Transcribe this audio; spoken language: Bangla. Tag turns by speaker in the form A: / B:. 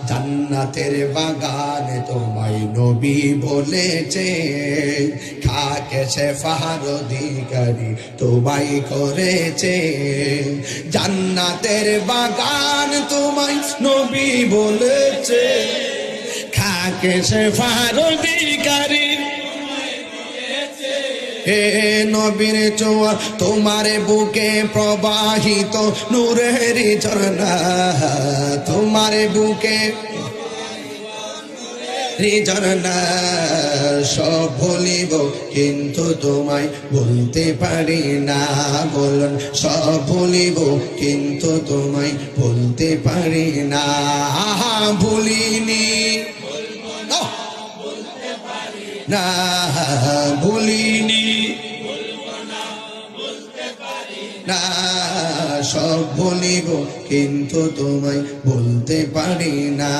A: জান্নাতের বাগানে তোমায় নবী বলেছে, খাকে শেফার অধিকারী তোমায় করেছে। জান্নাতের বাগান তোমায় নবী বলেছে, খাকে শেফার অধিকারী। হে নবীর ছোঁয়া তোমার বুকে প্রবাহিত নূরের ঝর্ণা, তোমার বুকে ঝর্ণা। সব ভুলিব কিন্তু তোমায় ভুলতে পারি না, বলুন সব ভুলিব কিন্তু তোমায় ভুলতে পারি না। ভুলিনি না, ভুলিনি না, সব ভুলিব কিন্তু তোমায় বলতে পারি না।